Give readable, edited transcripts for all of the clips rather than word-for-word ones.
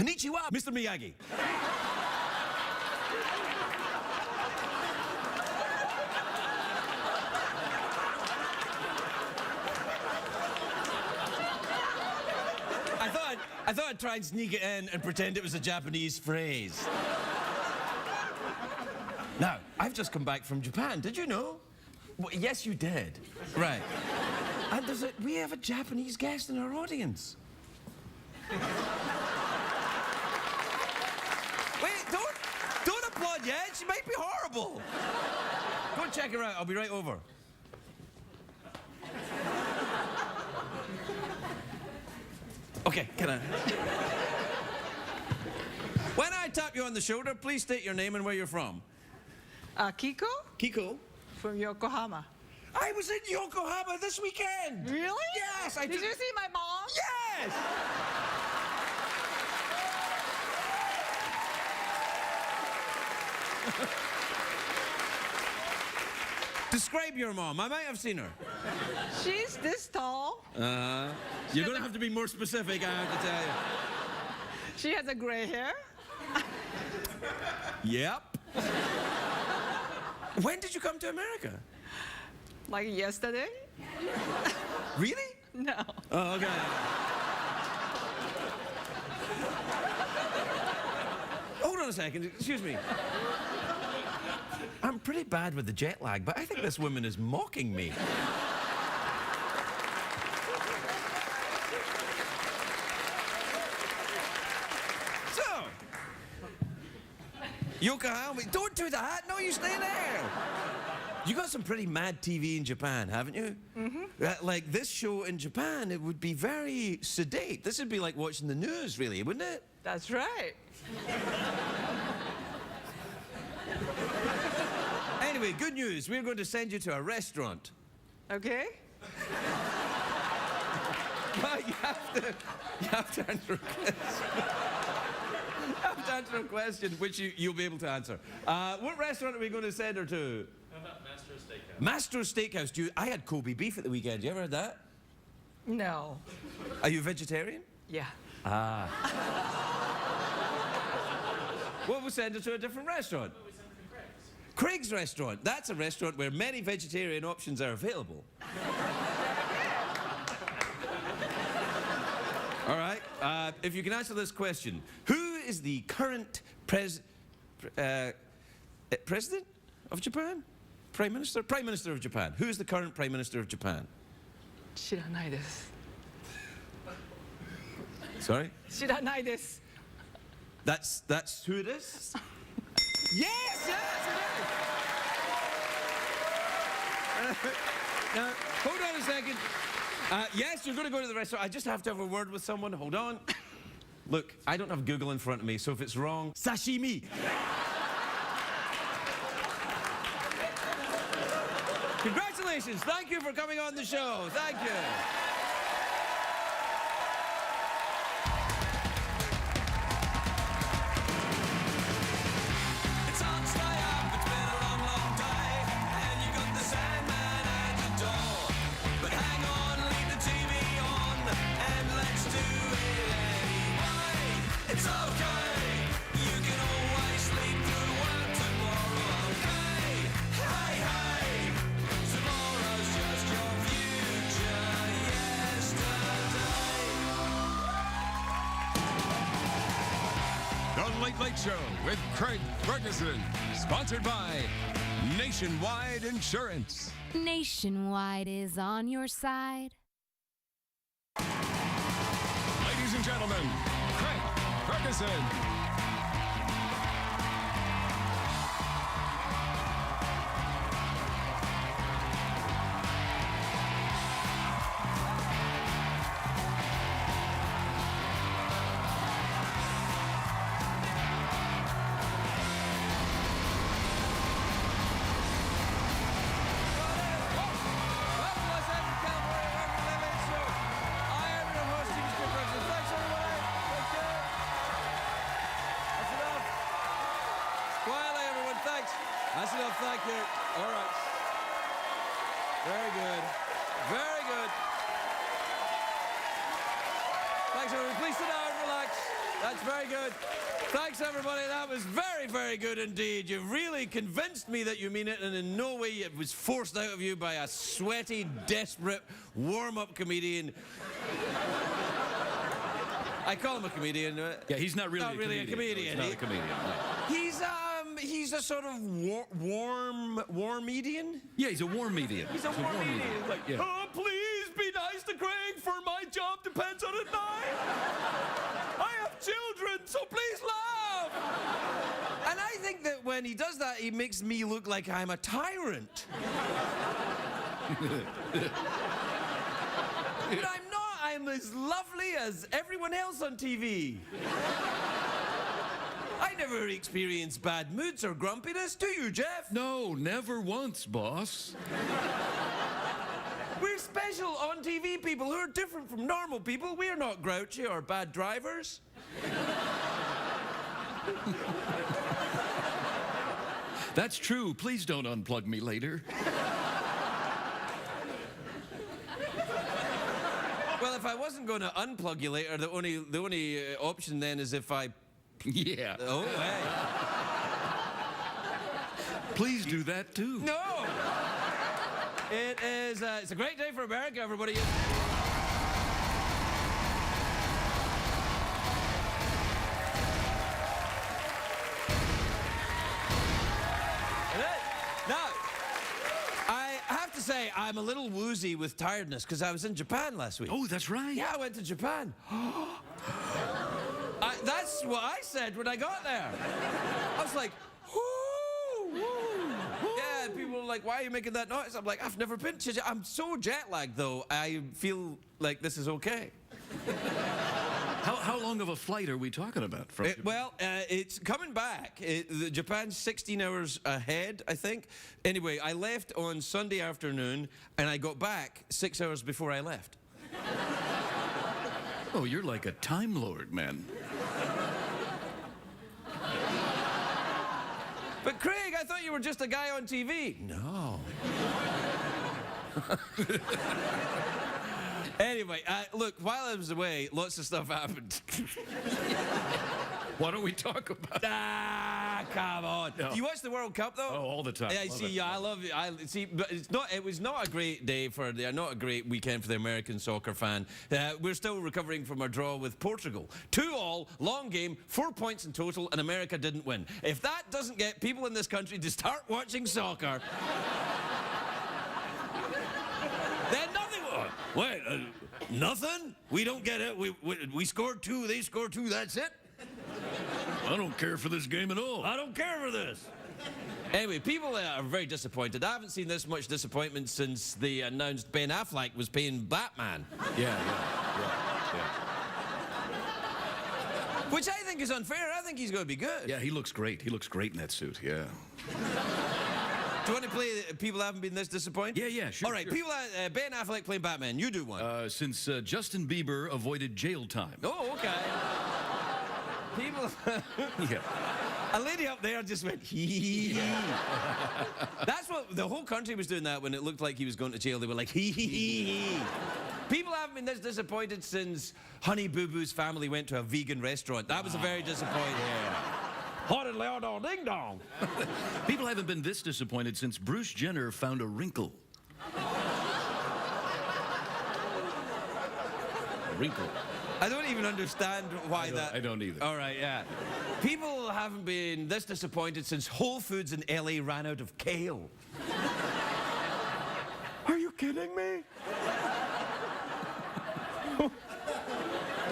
Konnichiwa, Mr. Miyagi. I thought I'd try and sneak it in and pretend it was a Japanese phrase. Now, I've just come back from Japan. Did you know? Well, yes, you did. Right. And we have a Japanese guest in our audience. Wait, don't applaud yet. She might be horrible. Go and check her out. I'll be right over. Okay, can I? When I tap you on the shoulder, please state your name and where you're from. Kiko? Kiko? From Yokohama. I was in Yokohama this weekend. Really? Yes, Did you see my mom? Yes! Describe your mom. I might have seen her. She's this tall. You're going to have to be more specific, I have to tell you. She has a gray hair. Yep. When did you come to America? Like yesterday? Really? No. Oh, okay. Hold on a second. Excuse me. I'm pretty bad with the jet lag, but I think this woman is mocking me. So, Yokohama, don't do that. No, you stay there. You got some pretty mad TV in Japan, haven't you? Mm-hmm. Like this show in Japan, it would be very sedate. This would be like watching the news, really, wouldn't it? That's right. Anyway, good news. We're going to send you to a restaurant. Okay? But you have to answer a question. You have to answer a question which you'll be able to answer. What restaurant are we going to send her to? How about Mastro's Steakhouse? Mastro's Steakhouse. I had Kobe beef at the weekend. You ever had that? No. Are you a vegetarian? Yeah. Well, we'll send her to a different restaurant. We sent to Craig's. Craig's Restaurant. That's a restaurant where many vegetarian options are available. All right. If you can answer this question, who is the current president of Japan? Prime Minister? Prime Minister of Japan. Who is the current Prime Minister of Japan? 知らないです。 Sorry? 知らないです。 That's who it is? Yes, yes, it is. Now, hold on a second. Yes, you're going to go to the restaurant. I just have to have a word with someone. Hold on. Look, I don't have Google in front of me, so if it's wrong, sashimi. Congratulations. Thank you for coming on the show. Thank you. The Late Late Show with Craig Ferguson, sponsored by Nationwide Insurance. Nationwide is on your side. Ladies and gentlemen, Craig Ferguson. That's enough, thank you. All right. Very good. Very good. Thanks, everyone. Please sit down and relax. That's That's very good. Thanks, everybody. That was very, very good indeed. You really convinced me that you mean it, and in no way it was forced out of you by a sweaty, desperate, warm-up comedian. I call him a comedian. Yeah, he's not really Not really a comedian. No, he's not a comedian. No. He's a sort of warm-median. Yeah, he's a warm medium. He's a warm median. Like, yeah. Oh, please be nice to Craig, for my job depends on it now. I have children, so please laugh. And I think that when he does that, he makes me look like I'm a tyrant. But I'm not. I'm as lovely as everyone else on TV. I never experience bad moods or grumpiness, do you, Jeff? No, never once, boss. We're special on TV people who are different from normal people. We're not grouchy or bad drivers. That's true. Please don't unplug me later. Well, if I wasn't going to unplug you later, the only option then is if I... Yeah. Oh, hey. Please do that too. No! It is, it's a great day for America, everybody. Now, I have to say, I'm a little woozy with tiredness because I was in Japan last week. Oh, that's right. Yeah, I went to Japan. That's what I said when I got there. I was like, whoo, woo, woo. Yeah, and people were like, why are you making that noise? I'm like, I've never been to Japan. I'm so jet lagged, though. I feel like this is okay. How long of a flight are we talking about? From It's coming back. Japan's 16 hours ahead, I think. Anyway, I left on Sunday afternoon, and I got back 6 hours before I left. Oh, you're like a Time Lord, man. But Craig, I thought you were just a guy on TV. No. Anyway, look, while I was away, lots of stuff happened. Why don't we talk about it? Come on. No. You watch the World Cup, though? Oh, all the time. Yeah, I see. Yeah, I love it. But it was not a great day not a great weekend for the American soccer fan. We're still recovering from our draw with Portugal. 2-2, long game, 4 points in total, and America didn't win. If that doesn't get people in this country to start watching soccer, then nothing. Wait, nothing? We don't get it. We scored 2. They scored 2. That's it. I don't care for this game at all. I don't care for this. Anyway, people are very disappointed. I haven't seen this much disappointment since they announced Ben Affleck was playing Batman. Yeah. Which I think is unfair. I think he's going to be good. Yeah, he looks great. He looks great in that suit, yeah. Do you want to play people haven't been this disappointed? Yeah, sure. All right, sure. people, Ben Affleck playing Batman. You do one. Since Justin Bieber avoided jail time. Oh, okay. People... Yeah. A lady up there just went, hee. That's what the whole country was doing that when it looked like he was going to jail. They were like, hee. People haven't been this disappointed since Honey Boo Boo's family went to a vegan restaurant. That was a very disappointing. Yeah. Ding dong. People haven't been this disappointed since Bruce Jenner found a wrinkle. A wrinkle. I don't even understand why that... I don't either. All right, yeah. People haven't been this disappointed since Whole Foods in LA ran out of kale. Are you kidding me?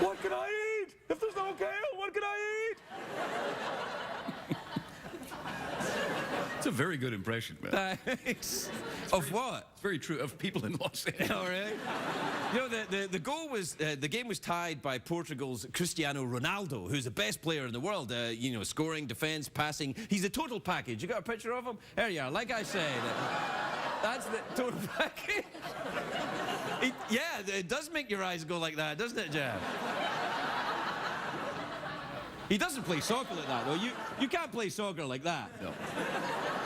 What can I eat? If there's no kale, what can I eat? It's a very good impression, man. Thanks. Of what? It's very true. Of people in Los Angeles. Oh, really? You know, the goal was, the game was tied by Portugal's Cristiano Ronaldo, who's the best player in the world. You know, scoring, defense, passing. He's a total package. You got a picture of him? There you are. Like I said, that's the total package. It does make your eyes go like that, doesn't it, Jeff? He doesn't play soccer like that, though. You can't play soccer like that. No.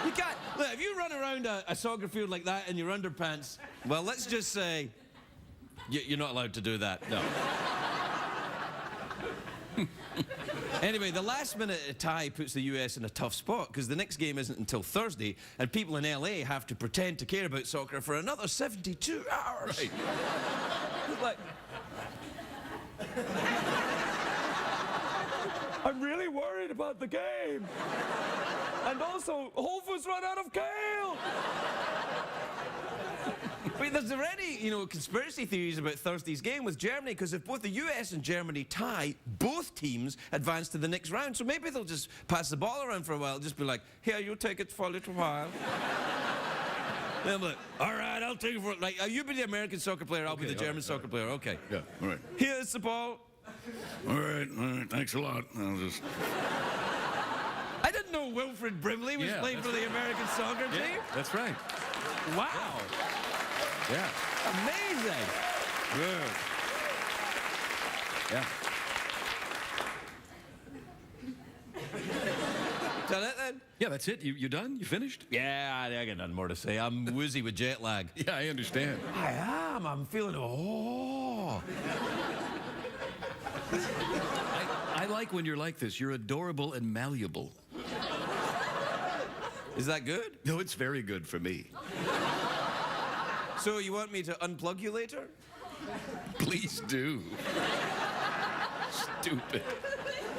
You can't. Look, if you run around a soccer field like that in your underpants, well, let's just say you're not allowed to do that. No. Anyway, the last-minute tie puts the US in a tough spot because the next game isn't until Thursday, and people in LA have to pretend to care about soccer for another 72 hours. Right. Like, I'm really worried about the game. And also, Hofus run out of kale. Wait, there's already, conspiracy theories about Thursday's game with Germany, because if both the US and Germany tie, both teams advance to the next round. So maybe they'll just pass the ball around for a while, just be like, here, you take it for a little while. Then I'm like, all right, I'll take it for, like, you be the American soccer player, I'll be the German soccer player, okay. Yeah, all right. Here's the ball. All right, thanks a lot. I'll just... I didn't know Wilfred Brimley was playing for the American soccer team. That's right. Wow. Yeah. Amazing. Good. Yeah. Is that it then? Yeah, that's it. You done? You finished? Yeah, I got nothing more to say. I'm woozy with jet lag. Yeah, I understand. I am. I'm feeling, I like when you're like this. You're adorable and malleable. Is that good? No, it's very good for me. So you want me to unplug you later? Please do. Stupid.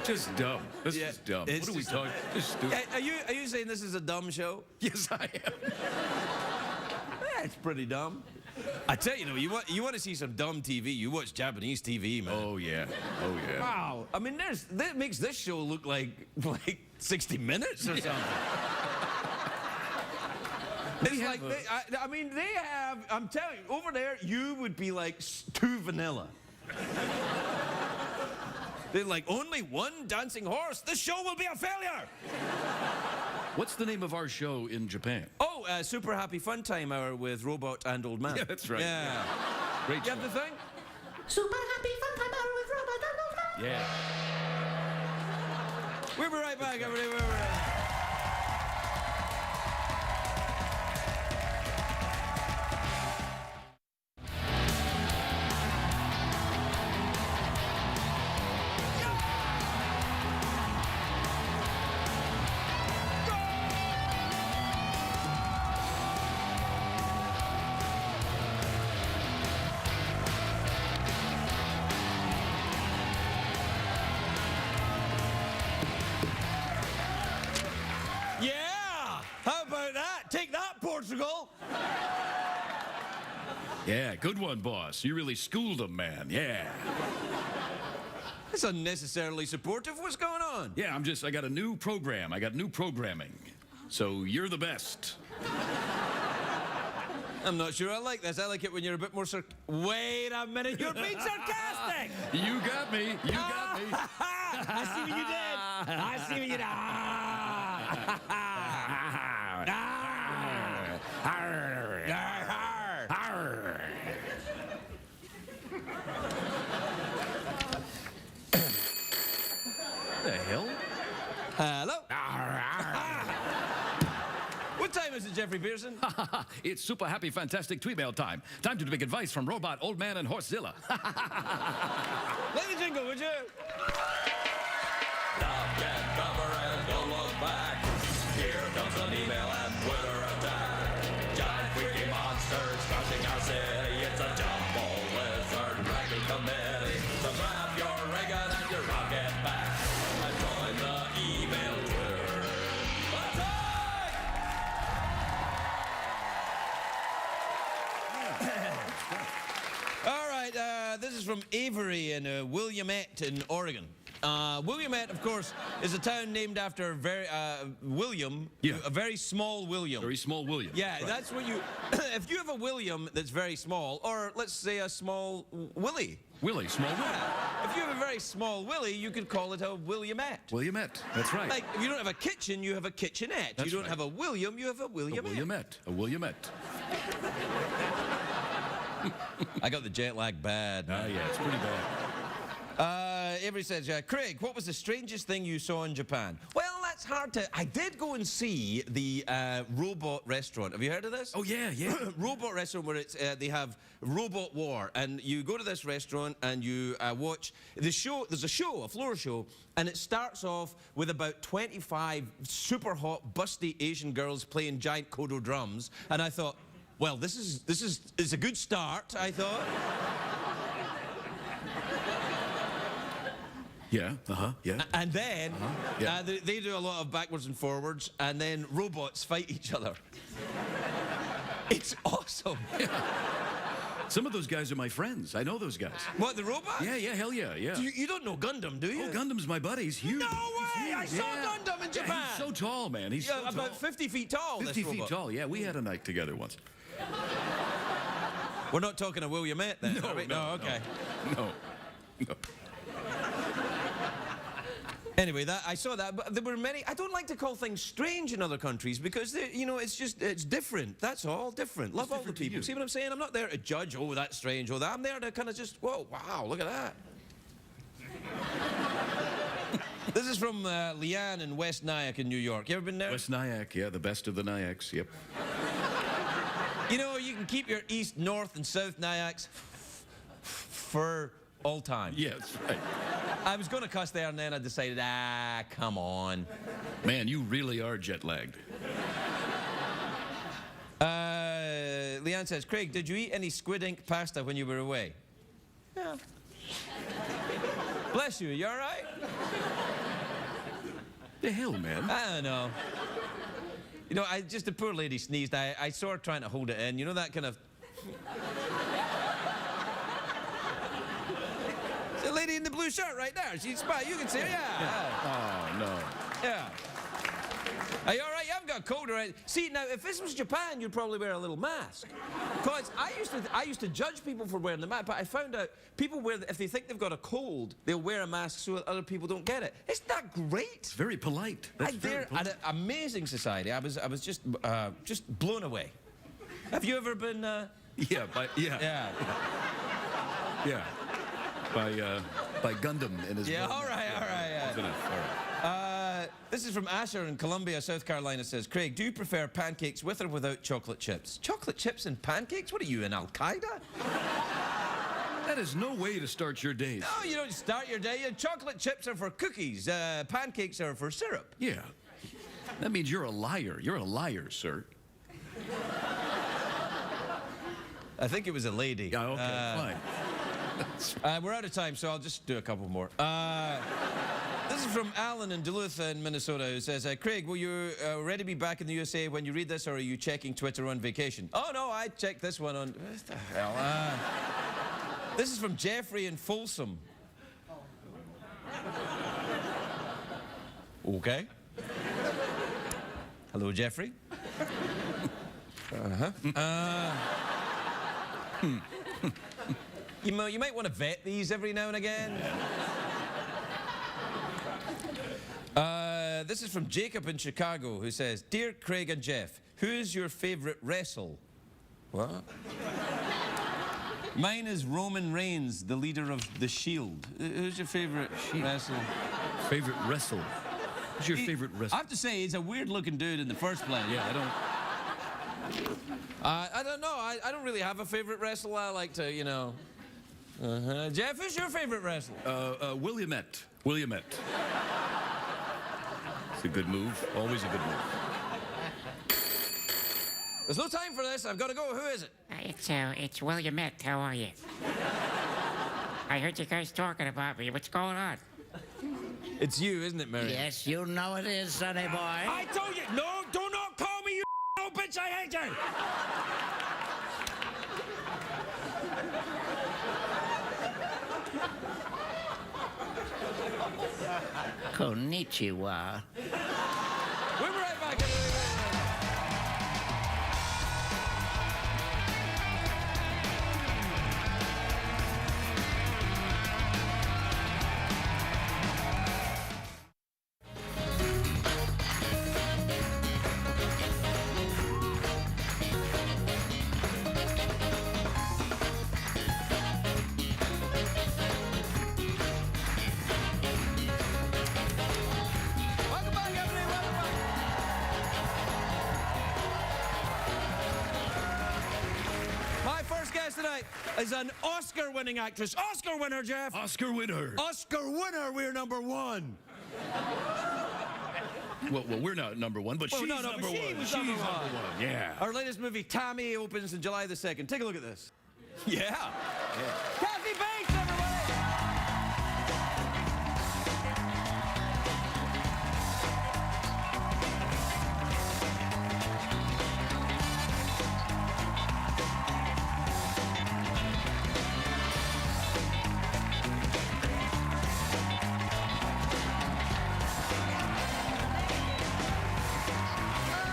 Just dumb. This is dumb. It's What are we just talking? Just stupid. Are you saying this is a dumb show? Yes, I am. It's pretty dumb. I tell you, you want to see some dumb TV, you watch Japanese TV, man. Oh, yeah. Oh, yeah. Wow. I mean, that makes this show look like 60 Minutes or something. It's like, they have, I'm telling you, over there, you would be like too vanilla. They're like, only one dancing horse, this show will be a failure. What's the name of our show in Japan? Oh, Super Happy Fun Time Hour with Robot and Old Man. Yeah, that's right. Yeah. Great You show. have the thing? Super happy fun time hour with Robot and Old Man. Yeah. We'll be right back, everybody. We'll be right back. Yeah! How about that? Take that, Portugal! Yeah, good one, boss. You really schooled him, man. Yeah. It's unnecessarily supportive. What's going on? Yeah, I got a new program. I got new programming. So you're the best. I'm not sure I like this. I like it when you're a bit more Wait a minute, you're being sarcastic! You got me. You got me. I see what you did! I see what you did! The hell? Hello? What time is it, Jeffrey Pearson? It's super happy, fantastic tweet mail time. Time to take advice from Robot, Old Man, and Horsezilla. Play the jingle, would you? Stop and cover and don't look back. Here comes an email and Twitter attack. Giant freaky monsters crashing our city. It's a jumble lizard wrecking committee. So grab your Reagan and your rocket back and join the email Twitter attack. All right, this is from Avery in Williamette in Oregon. Williamette, of course, is a town named after William, Yeah. a very small William. Very small William. Yeah, Right. that's what you... If you have a William that's very small, or let's say a small Willie. Willie, small Willie. If you have a very small Willie, you could call it a Williamette. Williamette. That's right. Like, if you don't have a kitchen, you have a kitchenette. That's you don't right. have a William, you have a A Williamette. Williamette. A Williamette. I got the jet lag bad. Ah, yeah, it's pretty bad. Avery says, Craig, what was the strangest thing you saw in Japan? Well, that's hard to... I did go and see the robot restaurant. Have you heard of this? Oh, yeah, yeah. Robot restaurant where it's, they have robot war. And you go to this restaurant and you watch the show. There's a show, a floor show, and it starts off with about 25 super hot, busty Asian girls playing giant kodo drums. And I thought, well, this is a good start, I thought. Yeah, yeah. And then yeah. they do a lot of backwards and forwards, and then robots fight each other. It's awesome. Yeah. Some of those guys are my friends. I know those guys. What, the robots? Yeah, yeah, hell yeah, yeah. You don't know Gundam, do you? Oh, Gundam's my buddy. He's huge. No way! I saw Gundam in Japan. Yeah, he's so tall, man. He's so about tall. 50 feet tall, 50 this feet robot. tall, yeah. We had a night together once. We're not talking of Will You Met then, are we? No, okay. No. Anyway, I saw that, but there were many. I don't like to call things strange in other countries because, you know, it's different. That's all, different. Love all the different to people. you. See what I'm saying? I'm not there to judge, oh, that's strange, oh, that. I'm there to kind of just, whoa, wow, look at that. This is from Leanne in West Nyack in New York. You ever been there? West Nyack, yeah, the best of the Nyacks, yep. You know, you can keep your east, north, and south Nyacks for all time. Yes, right. I was going to cuss there, and then I decided, come on. Man, you really are jet lagged. Leanne says, Craig, did you eat any squid ink pasta when you were away? Yeah. Bless you all right? The hell, man? I don't know. You know, just the poor lady sneezed. I saw her trying to hold it in. You know that kind of... The lady in the blue shirt right there. She's spot. You can see her, yeah. Oh, no. Yeah. Are you all right? You haven't got a cold or anything. See, now, if this was Japan, you'd probably wear a little mask. Because I used to judge people for wearing the mask, but I found out people if they think they've got a cold, they'll wear a mask so that other people don't get it. Isn't that great? It's very polite. That's very polite. An amazing society. I was just blown away. Have you ever been... Yeah. Yeah. Yeah. By Gundam in his Yeah, room. all right. Wasn't it? All right. This is from Asher in Columbia, South Carolina. Says, Craig, do you prefer pancakes with or without chocolate chips? Chocolate chips and pancakes? What are you, in Al-Qaeda? That is no way to start your days. No, you don't start your day. Chocolate chips are for cookies. Pancakes are for syrup. Yeah. That means you're a liar. You're a liar, sir. I think it was a lady. Yeah, okay, fine. We're out of time, so I'll just do a couple more. This is from Alan in Duluth in Minnesota, who says, Craig, will you ready to be back in the USA when you read this, or are you checking Twitter on vacation? Oh, no, I checked this one on... What the hell? This is from Jeffrey in Folsom. Okay. Hello, Jeffrey. You might want to vet these every now and again. This is from Jacob in Chicago, who says, Dear Craig and Jeff, who is your favorite wrestle? What? Mine is Roman Reigns, the leader of The Shield. Who's your favorite wrestle? Favorite wrestle? Who's your favorite I wrestle? have to say, he's a weird-looking dude in the first place. Yeah, I don't know. I don't really have a favorite wrestler. I like to, you know... Jeff, who's your favorite wrestler? Williamette. Williamette. It's a good move. Always a good move. There's no time for this. I've got to go. Who is it? It's Williamette. How are you? I heard you guys talking about me. What's going on? It's you, isn't it, Mary? Yes, you know it is, sonny boy. I told you. No, do not call me you no bitch. I hate you. Konnichiwa. We'll be right back. right, is an Oscar-winning actress. Oscar winner, Jeff. Oscar winner. Oscar winner, we're number one. Well, we're not number one, but Well, she's no, but number she one. was She's number number one. one. Yeah. Our latest movie, Tammy, opens on July the 2nd. Take a look at this. Yeah. Kathy Bates, everybody!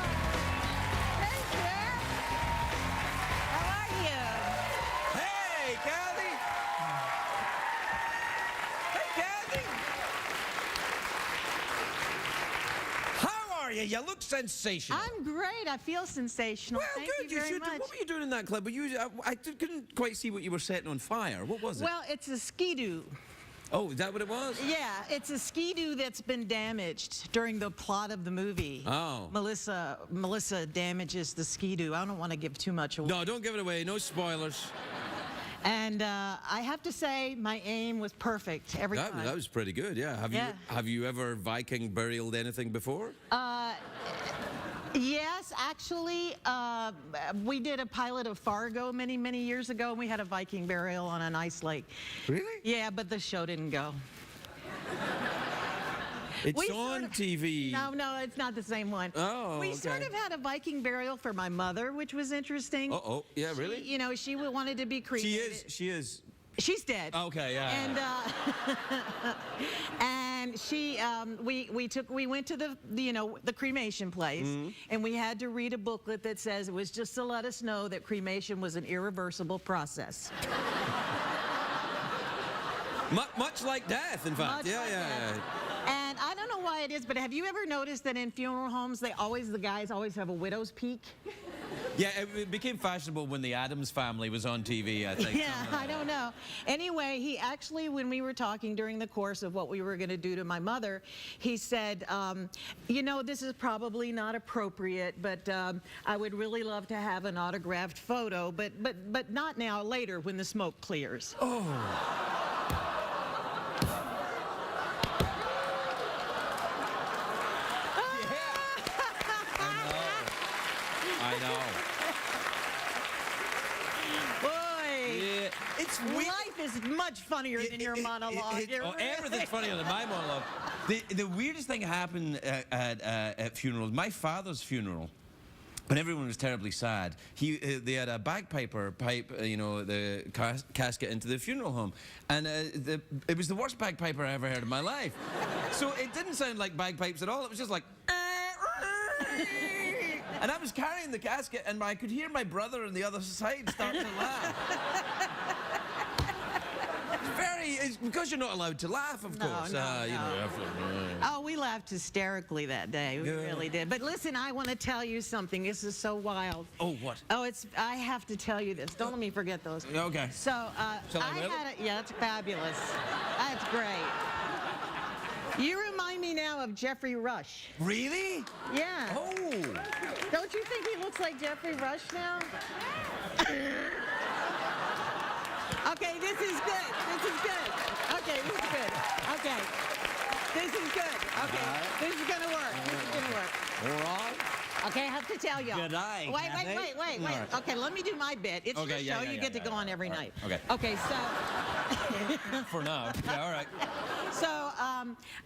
Hey, Jeff. How are you? Hey, Kathy! Hey, Kathy! How are you? You look sensational. I'm great. I feel sensational. Well, Thank good. you very should. much. What were you doing in that clip? I couldn't quite see what you were setting on fire. What was it? Well, it's a skidoo. Oh, is that what it was? Yeah, it's a skidoo that's been damaged during the plot of the movie. Oh. Melissa damages the skidoo. I don't want to give too much away. No, don't give it away. No spoilers. And I have to say, my aim was perfect every time. That was pretty good. Yeah. Have you ever Viking burialed anything before? Yes, actually, we did a pilot of Fargo many, many years ago, and we had a Viking burial on an ice lake. Really? Yeah, but the show didn't go. It's We on sort of- TV. No, it's not the same one. Oh, We sort okay. of had a Viking burial for my mother, which was interesting. Uh-oh. Yeah, really? She wanted to be cremated. She is. She's dead. Okay, yeah. And and she we went to the cremation place, Mm-hmm. and we had to read a booklet that says it was just to let us know that cremation was an irreversible process. Much like death, in fact. Much Yeah, like yeah, that. yeah. And I don't know why it is, but have you ever noticed that in funeral homes the guys always have a widow's peak? Yeah, it became fashionable when the Addams Family was on TV, I think. Yeah, I don't know. Anyway, he actually, when we were talking during the course of what we were going to do to my mother, he said, this is probably not appropriate, but I would really love to have an autographed photo, but not now, later when the smoke clears. Oh. I know. Boy, Yeah, it's weird. life is much funnier than your monologue. Everything's funnier than my monologue. The weirdest thing happened at funerals. My father's funeral, when everyone was terribly sad, they had a bagpiper pipe, the casket into the funeral home, and it was the worst bagpiper I ever heard in my life. So it didn't sound like bagpipes at all. It was just like. And I was carrying the casket, and I could hear my brother on the other side start to laugh. It's because you're not allowed to laugh, of course. Oh, we laughed hysterically that day. We really did. But listen, I want to tell you something. This is so wild. Oh, what? Oh, I have to tell you this. Don't let me forget those. Okay. So, Shall I will? yeah, it's fabulous. That's great. You remind me now of Jeffrey Rush. Really? Yeah. Oh. Don't you think he looks like Jeffrey Rush now? Okay, this is good. This is good. Okay, this is good. Okay. This is good. Okay. This is gonna work. This is gonna work. All right. Okay, I have to tell you. Good eye, Wait. Kathy. Wait. All right. Okay, let me do my bit. It's Okay, your show. You get to go on every night. Okay. Okay, so For now. Yeah, all right.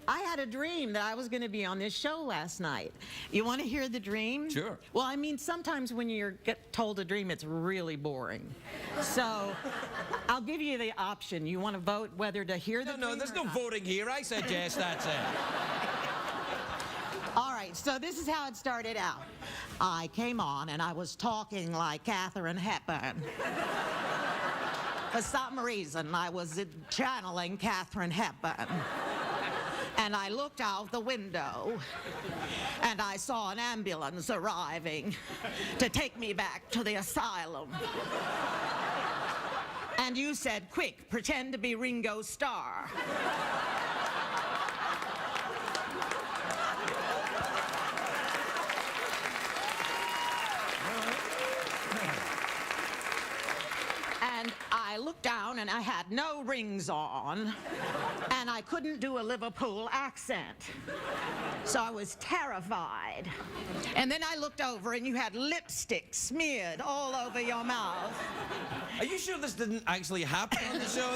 I had a dream that I was going to be on this show last night. You want to hear the dream? Sure. Well, I mean, sometimes when you get told a dream, it's really boring. So I'll give you the option. You want to vote whether to hear the dream? No, there's or no not? voting here. I suggest that's it. All right, so this is how it started out. I came on and I was talking like Katharine Hepburn. For some reason, I was channeling Katharine Hepburn. And I looked out the window and I saw an ambulance arriving to take me back to the asylum. And you said, quick, pretend to be Ringo Starr. And had no rings on, and I couldn't do a Liverpool accent. So I was terrified. And then I looked over, and you had lipstick smeared all over your mouth. Are you sure this didn't actually happen on the show?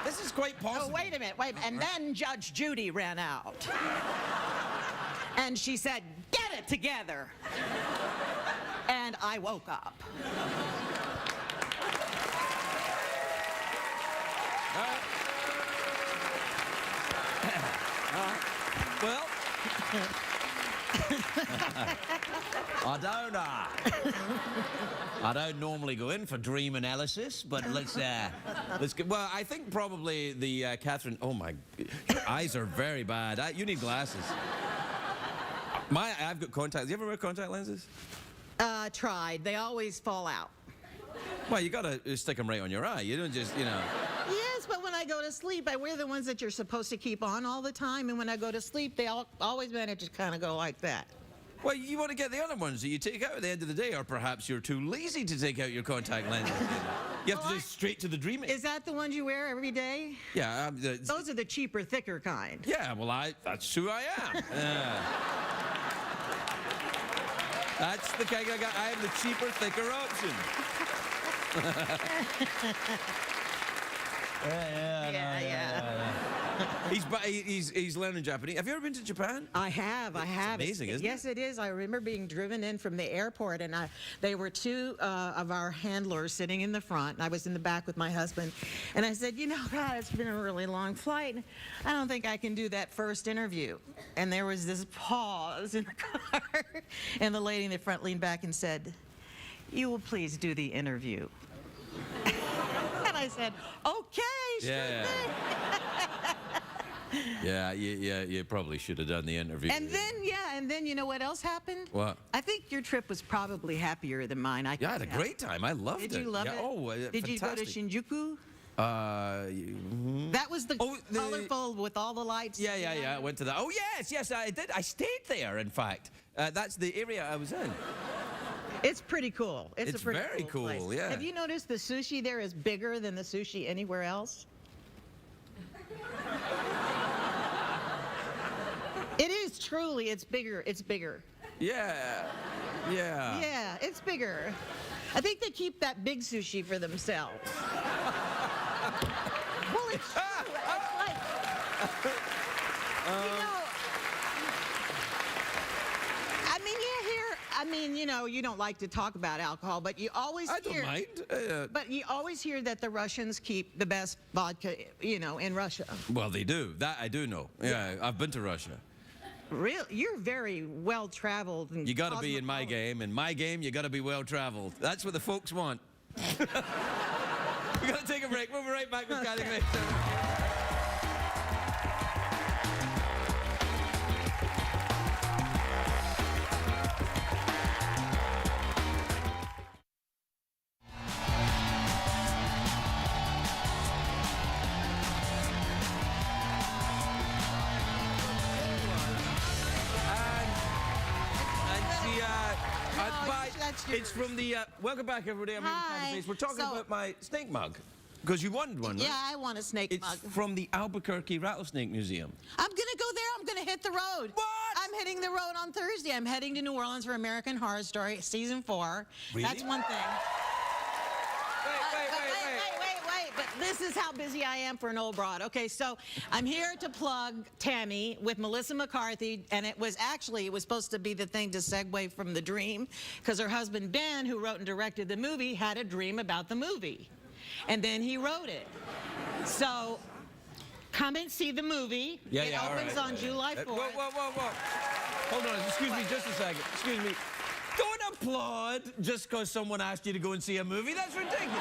This is quite possible. Oh, wait a minute, wait. And then Judge Judy ran out. And she said, "Get it together." And I woke up. Well, I don't normally go in for dream analysis, but let's get. Well, I think probably the Catherine. Oh my, your eyes are very bad. You need glasses. I've got contacts. You ever wear contact lenses? Tried. They always fall out. Well, you gotta stick them right on your eye. You don't just, Yes, but when I go to sleep, I wear the ones that you're supposed to keep on all the time, and when I go to sleep, they always manage to kind of go like that. Well, you want to get the other ones that you take out at the end of the day, or perhaps you're too lazy to take out your contact lenses. You have to go straight to the dreaming. Is that the ones you wear every day? Yeah. Those are the cheaper, thicker kind. Yeah, well, that's who I am. That's the kind I got. I have the cheaper, thicker option. Yeah. He's learning Japanese. Have you ever been to Japan? I have. It's amazing, isn't it? Yes, it is. I remember being driven in from the airport, and they were two of our handlers sitting in the front, and I was in the back with my husband. And I said, God, it's been a really long flight. I don't think I can do that first interview. And there was this pause in the car, and the lady in the front leaned back and said, "You will please do the interview." And I said, "Okay, sure thing." Yeah, you probably should have done the interview. And then you know what else happened? What? I think your trip was probably happier than mine. Yeah, I had a great time. I loved it. Did you love it? Oh, Did you go to fantastic. Shinjuku? Mhm. That was the colorful with all the lights. Yeah. I went to that. Oh, yes, I did. I stayed there, in fact. That's the area I was in. It's pretty cool. It's a pretty very cool place. cool, yeah. Have you noticed the sushi there is bigger than the sushi anywhere else? It is truly. It's bigger. It's bigger. Yeah. Yeah, it's bigger. I think they keep that big sushi for themselves. Well, it's true. It's like, you don't like to talk about alcohol, but you always I don't mind. But you always hear that the Russians keep the best vodka, in Russia. Well, they do. That I do know. Yeah, I've been to Russia. Really? You're very well-traveled. You got to be in my game. In my game, you got to be well-traveled. That's what the folks want. We got to take a break. We'll be right back with Kathy Mason. It's from the, welcome back, everybody. I'm Hi. We're talking So- about my snake mug. Because you wanted one, right? Yeah, I want a snake It's mug. from the Albuquerque Rattlesnake Museum. I'm gonna go there. I'm gonna hit the road. What? I'm hitting the road on Thursday. I'm heading to New Orleans for American Horror Story season 4. Really? That's one thing. Wait. Wait. But this is how busy I am for an old broad. Okay, so I'm here to plug Tammy with Melissa McCarthy, and it was supposed to be the thing to segue from the dream, because her husband Ben, who wrote and directed the movie, had a dream about the movie, and then he wrote it. So come and see the movie. It opens on July 4th. Whoa. Hold on, excuse me just a second. Excuse me. Don't applaud just because someone asked you to go and see a movie. That's ridiculous.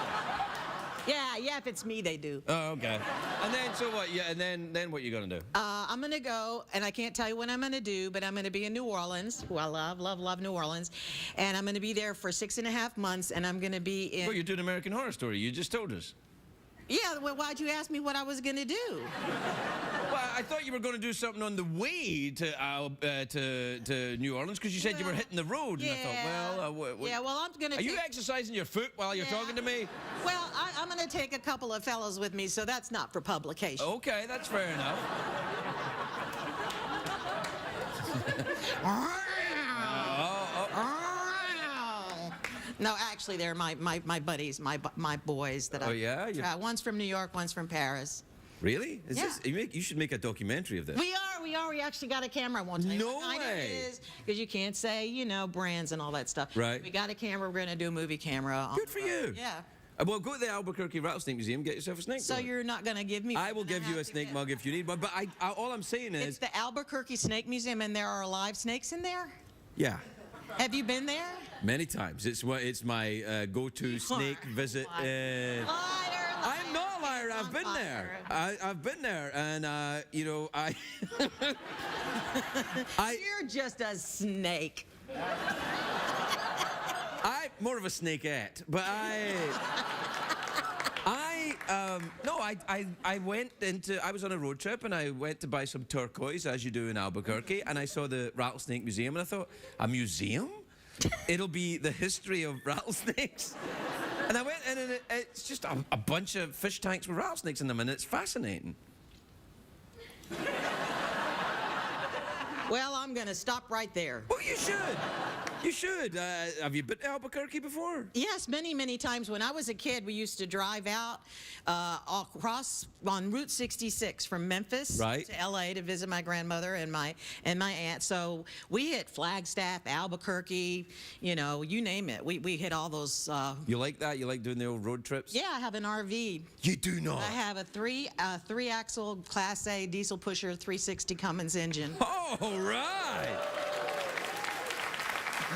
Yeah, if it's me, they do. Oh, okay. And then, so what? Yeah, and then what you gonna do? I'm gonna go, and I can't tell you what I'm gonna do, but I'm gonna be in New Orleans, who I love New Orleans, and I'm gonna be there for 6.5 months, and I'm gonna be in. Well, you're doing American Horror Story. You just told us. Yeah, well, why'd you ask me what I was going to do? Well, I thought you were going to do something on the way to New Orleans because you said you were hitting the road. And I thought, well, yeah, well, I'm going to Are you exercising your foot while you're talking to me? Well, I'm going to take a couple of fellows with me, so that's not for publication. Okay, that's fair enough. No, actually, they're my buddies, my boys that Oh, yeah? one's from New York, one's from Paris. Really? Is Yeah. this, you should make a documentary of this. We actually got a camera. I won't tell you No what kind way. it is, because you can't say, brands and all that stuff. Right. We got a camera. We're going to do a movie camera. Good for you. Yeah. Well, go to the Albuquerque Rattlesnake Museum, get yourself a snake So mug. you're not going to give me I will one, then give you have a to snake get- mug if you need one, but all I'm saying It's is... the Albuquerque Snake Museum, and there are live snakes in there? Yeah, Have you been there? many times. It's my go-to snake visit. Liar, I'm not a liar. I've been there. I've been there, and I. You're just a snake. I'm more of a snakeette, but I was on a road trip and I went to buy some turquoise, as you do in Albuquerque, and I saw the Rattlesnake Museum, and I thought, a museum? It'll be the history of rattlesnakes. And I went in, and it's just a bunch of fish tanks with rattlesnakes in them, and it's fascinating. Well, I'm going to stop right there. Well, you should. You should. Have you been to Albuquerque before? Yes, many, many times. When I was a kid, we used to drive out across on Route 66 from Memphis Right. to L.A. to visit my grandmother and my aunt. So we hit Flagstaff, Albuquerque, you name it. We hit all those. You like that? You like doing the old road trips? Yeah, I have an RV. You do not. I have a three-axle Class A diesel pusher 360 Cummins engine. All right.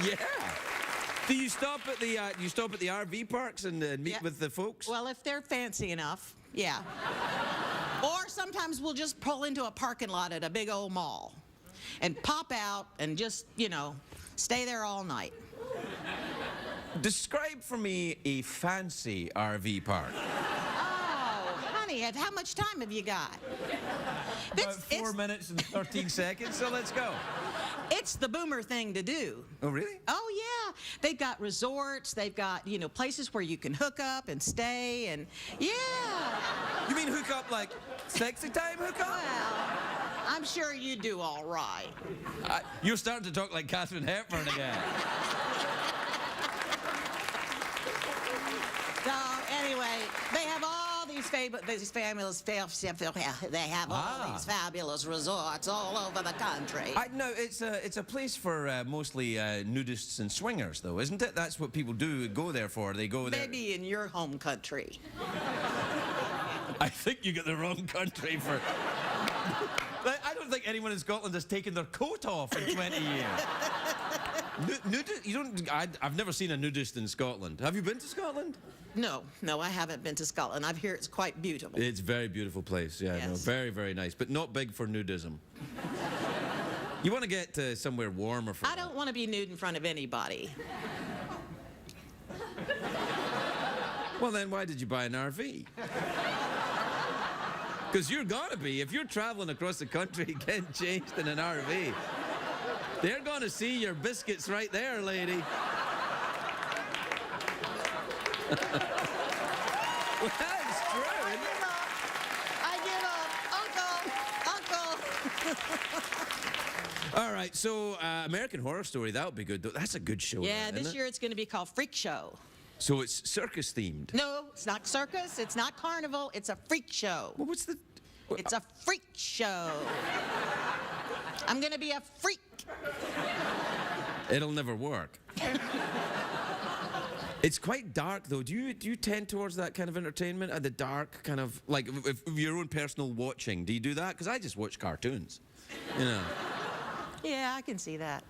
Yeah. Do you stop at the RV parks and meet Yeah. with the folks? Well, if they're fancy enough, yeah. Or sometimes we'll just pull into a parking lot at a big old mall and pop out and just, stay there all night. Describe for me a fancy RV park. Oh, honey, how much time have you got? About 4 minutes and 13 seconds, so let's go. It's the boomer thing to do. Oh, really? Oh, yeah. They've got resorts. They've got, places where you can hook up and stay. And, yeah. You mean hook up like sexy time hook up? Well, I'm sure you do all right. You're starting to talk like Katharine Hepburn again. So, anyway, they have all these fabulous resorts all over the country. No, it's a place for mostly nudists and swingers, though, isn't it? That's what people do go there for. They go there. Maybe in your home country. I think you got the wrong country for. I don't think anyone in Scotland has taken their coat off in 20 years. You don't. I've never seen a nudist in Scotland. Have you been to Scotland? No, I haven't been to Scotland. I've heard it's quite beautiful. It's a very beautiful place. Yeah, no, Yes. very, very nice, but not big for nudism. You want to get somewhere warmer for. I don't want to be nude in front of anybody. Well, then why did you buy an RV? Because you're gonna be, if you're traveling across the country getting changed in an RV, they're gonna see your biscuits right there, lady. Well, that's true. Isn't it? I give up. Uncle. All right, so American Horror Story, that would be good. That's a good show. Yeah, isn't this it? year it's going to be called Freak Show. So it's circus themed. No, it's not circus. It's not carnival. It's a freak show. Well, what's the? It's a freak show. I'm going to be a freak. It'll never work. It's quite dark, though. Do you tend towards that kind of entertainment? The dark kind of, like, if your own personal watching, do you do that? Because I just watch cartoons, Yeah, I can see that.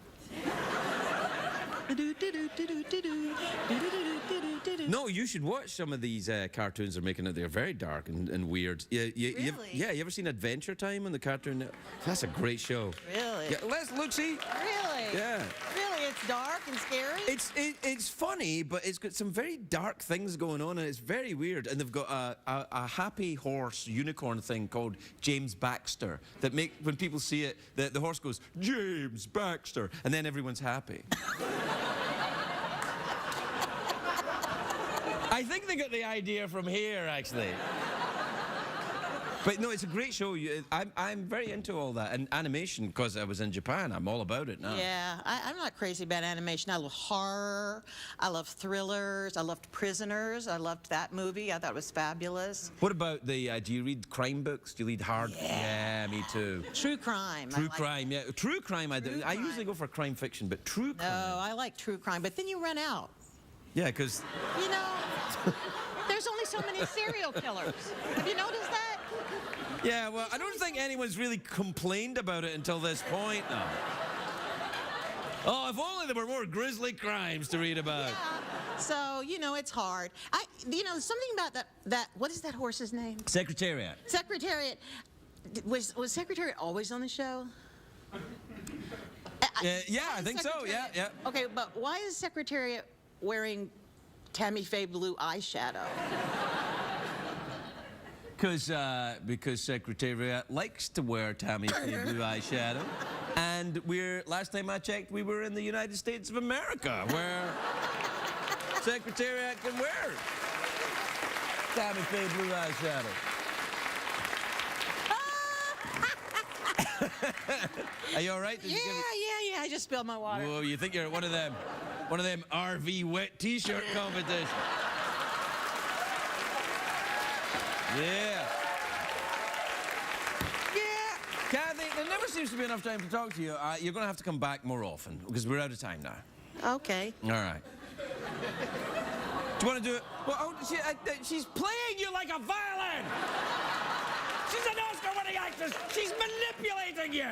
No, you should watch some of these cartoons they're making. They're very dark and weird. You ever seen Adventure Time on the Cartoon Network? That's a great show. Really? Yeah, let's look, see? Really? Yeah. Really? it's dark and scary? It's funny, but it's got some very dark things going on, and it's very weird. And they've got a happy horse unicorn thing called James Baxter that when people see it, the horse goes, James Baxter, and then everyone's happy. I think they got the idea from here, actually. But no, it's a great show. I'm very into all that. And animation, because I was in Japan, I'm all about it now. Yeah, I'm not crazy about animation. I love horror. I love thrillers. I loved Prisoners. I loved that movie. I thought it was fabulous. What about do you read crime books? Do you read hard? Yeah. Yeah, me too. True crime. True crime, yeah. True crime, I do. I usually go for crime fiction, but true crime. No, I like true crime, but then you run out. Yeah, because... You know, there's only so many serial killers. Have you noticed that? Yeah, well, I don't think anyone's really complained about it until this point now. Oh, if only there were more grisly crimes to read about. Yeah. So, you know, it's hard. You know, something about that what is that horse's name? Secretariat. Secretariat. Was Secretariat always on the show? Yeah, I think so, yeah. Okay, but why is Secretariat wearing Tammy Faye blue eyeshadow? Because Secretariat likes to wear Tammy Faye blue eyeshadow. And last time I checked, we were in the United States of America, where Secretariat can wear Tammy Faye blue eyeshadow. Are you all right? Yeah, I just spilled my water. Whoa, you think you're at one of them RV wet T-shirt competitions? Yeah. Kathy, there never seems to be enough time to talk to you. You're going to have to come back more often, because we're out of time now. Okay. All right. Do you want to do it? Well, she's playing you like a violin! She's an Oscar-winning actress! She's manipulating you!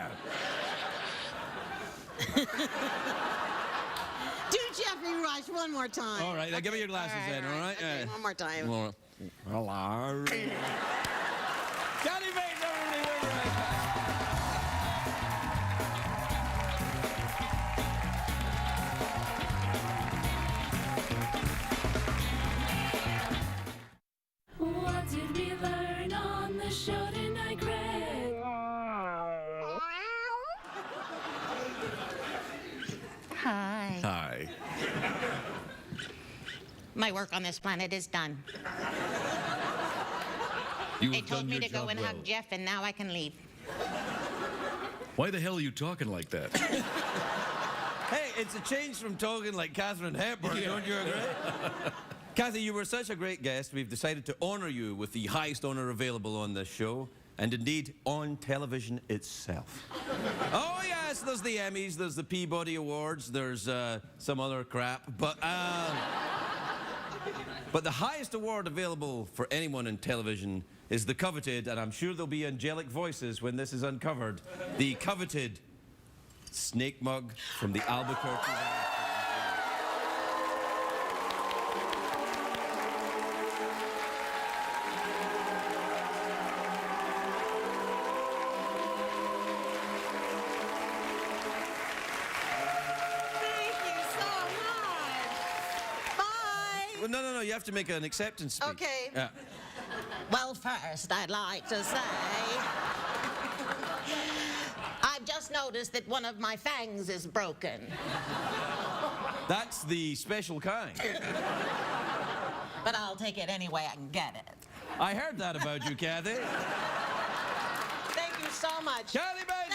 Do Jeffrey Rush one more time. All right, now give me your glasses then, all right? Okay, one more time. Hello. Johnny Bates, everybody, we'll be right back. What did we learn on the show tonight, Greg? Hi. Hi. My work on this planet is done. You They have told done me your to go job and well. hug Jeff, and now I can leave. Why the hell are you talking like that? Hey, it's a change from talking like Katharine Hepburn, don't you agree? Kathy, you were such a great guest. We've decided to honor you with the highest honor available on this show, and indeed on television itself. Oh yes, there's the Emmys, there's the Peabody Awards, there's some other crap, but the highest award available for anyone in television is the coveted, and I'm sure there'll be angelic voices when this is uncovered, the coveted snake mug from the Albuquerque. Thank you so much. Bye. Well, no, you have to make an acceptance speech. Okay. Yeah. Well, first, I'd like to say I've just noticed that one of my fangs is broken. That's the special kind. But I'll take it any way I can get it. I heard that about you, Kathy. Thank you so much. Kathy Bates!